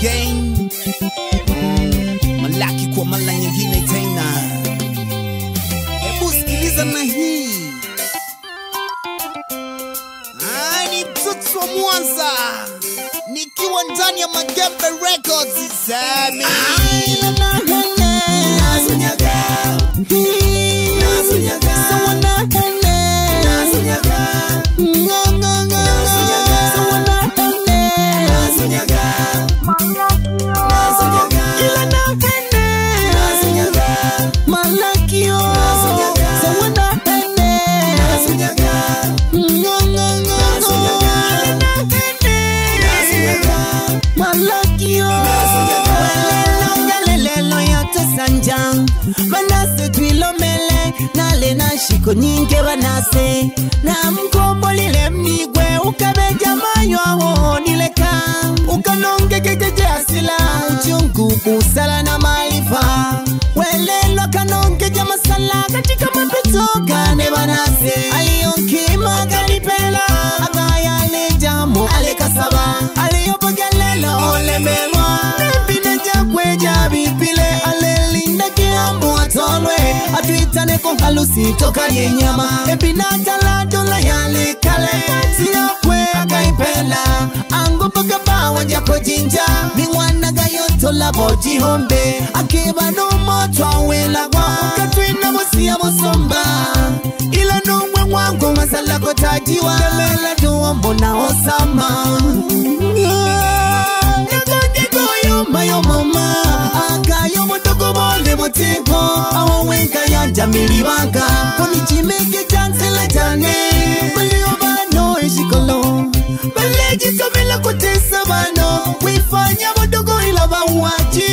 again. Malaki kwa mala nyingine tena. Hebu sikiliza na hii. Ni mtoto wa Mwanza, nikiwa ndani ya Magembe Records. Sami Manase twilomele nale na shiko nyinge banase na mkombolile mnigwe ukabeja mayo aho nileka ukanonge kekeje asila uchungu kusala na malifa welelo kanonge jamasala katika mapito kane banase aliyonkima galipela agaya lejamo alekasaba aliyopogelelo olemelwa nebineja kweja bipile atuitane kwa halusi toka yenyama epinata la dola yale kale siya kwe akaipela ango paka bawa jako jinja miwana gayoto la boji hombe akiba no moto awela kwa ukatwina mosia mosomba ila no mwe wangu masala kotajiwa kelela duombo na osama mayo mama akayo motoko mole moteko awo wenka ya jamili banka konichimeke chancela jane balio bano eshikolo baleji tomela kotesa bano wifanya motoko ila bawachi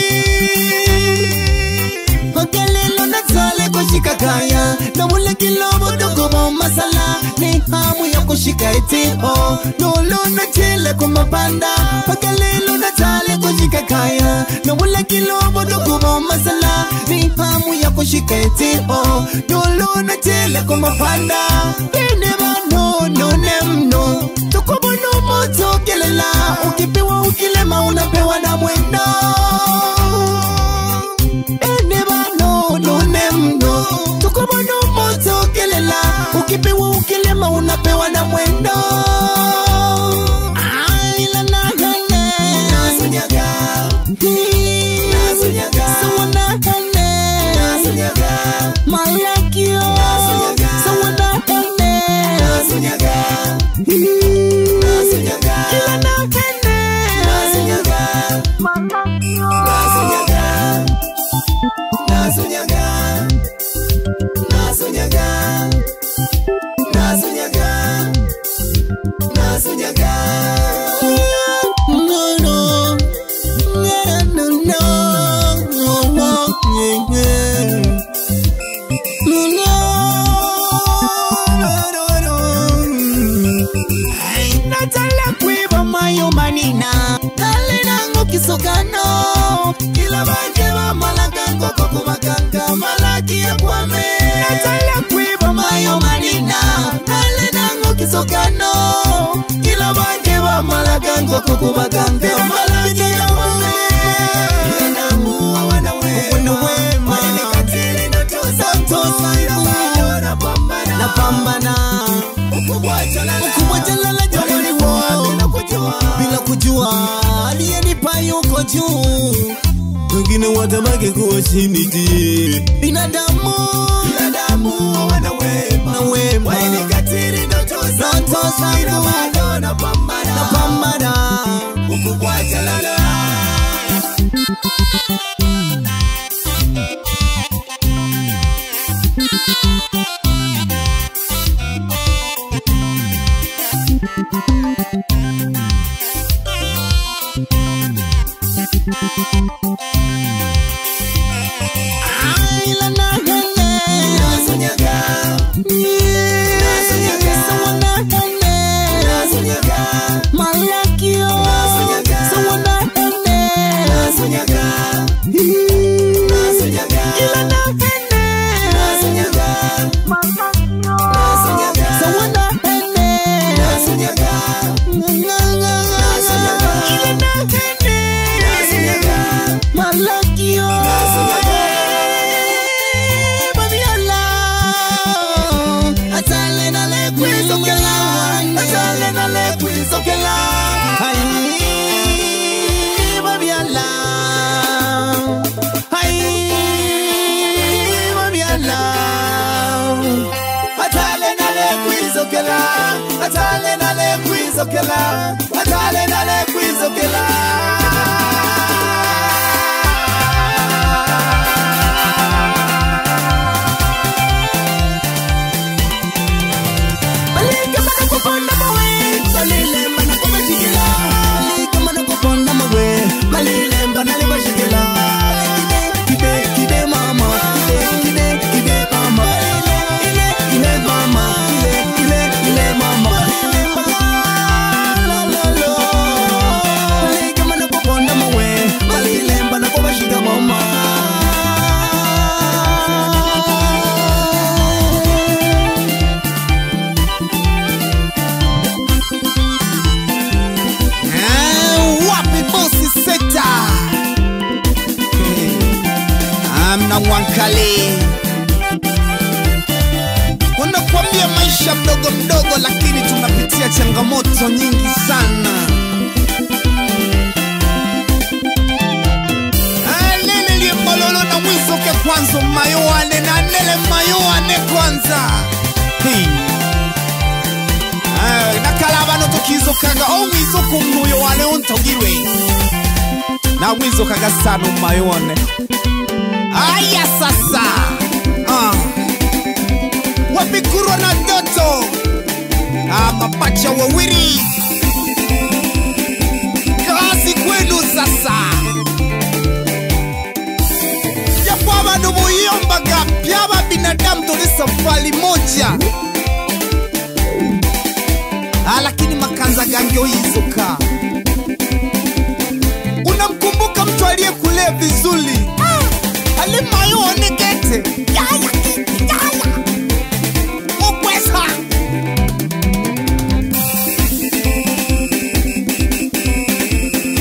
makelelo na zale koshika kaya na mule kilobo doko mo masala ni hamu ya kushika eteo nolo na chile kumapanda makelelo na zale koshika kaya na mule kilobo doko mo masala ni hamu ya kushika eteo nolo na chile kumapanda ineba no nemno tukubo no moto kelela ukipewa ukilema unapewa na mwendo tukobono moto kelela ukipewa ukilema unapewa na mwendo ila na hane nasunyaga sawana hane malakio sawana hane ila na hane malakio Sokano kila bajeba malakango kokubakanga malaki ya kwame natala kwiba mayo manina ale nango kisokano kila bajeba malakango kokubakanga malaki ya kwame namu wana we mali katili na tosa ila bado na pambana ukubwa chalala jamani bila kujua aliyenipa yuko juu wengine watamake kuwa chini je binadamu wana wema wale katiri ndoto ila bado na pambana ukubwa chalala ila na hane nasunyaga kwizokela atale nale kwizokela Malika mana kuponda mawe Malile mana kubashikila Malika mana kuponda mawe Malile mana libashikila Kide mama Kide mama Ile mama Ile mama Malika mana kuponda mawe Malile mana kubashika mama Amna Mwankale wanakuambia maisha mdogo mdogo, lakini tunapitia changamoto nyingi sana. Alele liembololo na mwizo ke kwanzo mayoane na nele mayoane kwanza nakalaba no tukizo kaga o mwizo kumuyo wale untogirwe na mwizo kaga sano mayoane. Aya sasa wapikuro na doto mapacha wawiri kazi kwenu sasa. Japo abantu muyombaga byaba binadamu tuli safari moja, lakini makanza gange oyizoka. Unamkumbuka mtu aliyekulea vizuri alimayo onekete yaya ukwesa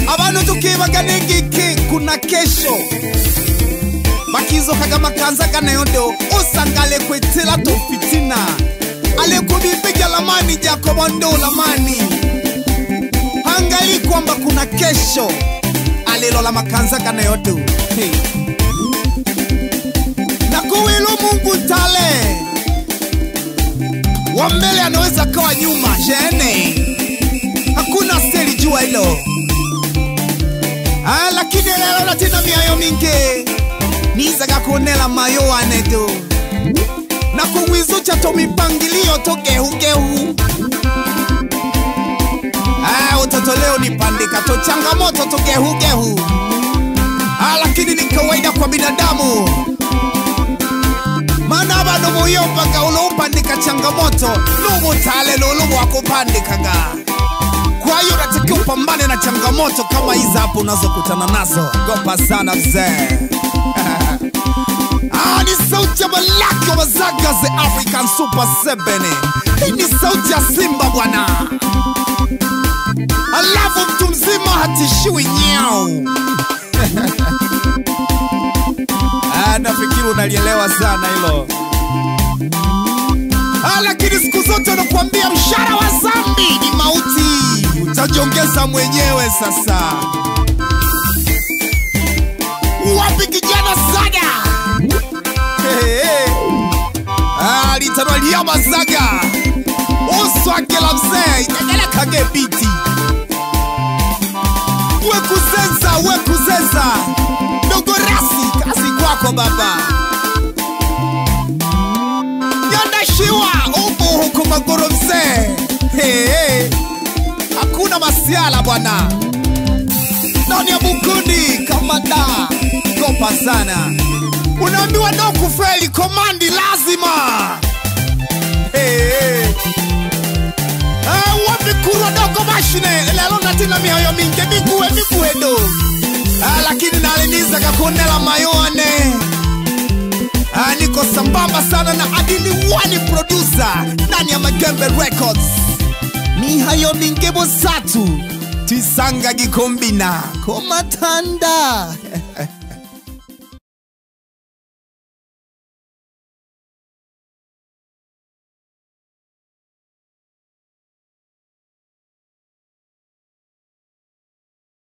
abantu tukibaga nengiki kuna kesho makizo kaga makanza kana yondo usangale kwetela to fitina ale kubipiga lamani Jacobo ndo lamani angali kwamba kuna kesho alelo la makanza kana yondo Kuwilu Mungu tale wa mbele anaweza kawa nyuma jene, hakuna steli jua hilo. Lakini leo natina miayo mingi nizaga kuonela mayo anedo na kumwizu chato mipangilio togehu utoto leo nipandika to changamoto togehu lakini ni kawaida kwa binadamu. Mana bado muyombaga ulopandika changamoto lumu tale lulu wakupandikaga. Kwa hiyo natakiwa upambane na changamoto kama hizi hapo unazokutana nazo. Gopa sana mzee. Ni sauti ya Malaki wa Mazaga the African Super 7. Hii ni sauti ya Simba bwana. Alafu mtu mzima hatishiwi nyao. Nafikiri unalielewa sana hilo. Lakini siku zote nakuambia mshahara wa zambi ni mauti. Utajiongeza mwenyewe sasa. Wapi kijana Zaga? Litanwa liya Mazaga Uswakela mzee itakele kage biti. Wekuzeza Dogo rasi kazi kwako baba. Yanda shiwa ubu huku magoro mzee. Hakuna masiala bwana. Ndani ya Bukundi kama da. Gopa sana. Unaambiwa no kufeli komandi lazima. Wapikuro dogo mashine lelo natina mihoyo minge mikuwe do. Lakini naliniza kakonela mayone. Niko sambamba sana na Adili Wani producer ndani ya Magembe Records. Mihayo minge bosatu Tisanga gikombina Komatanda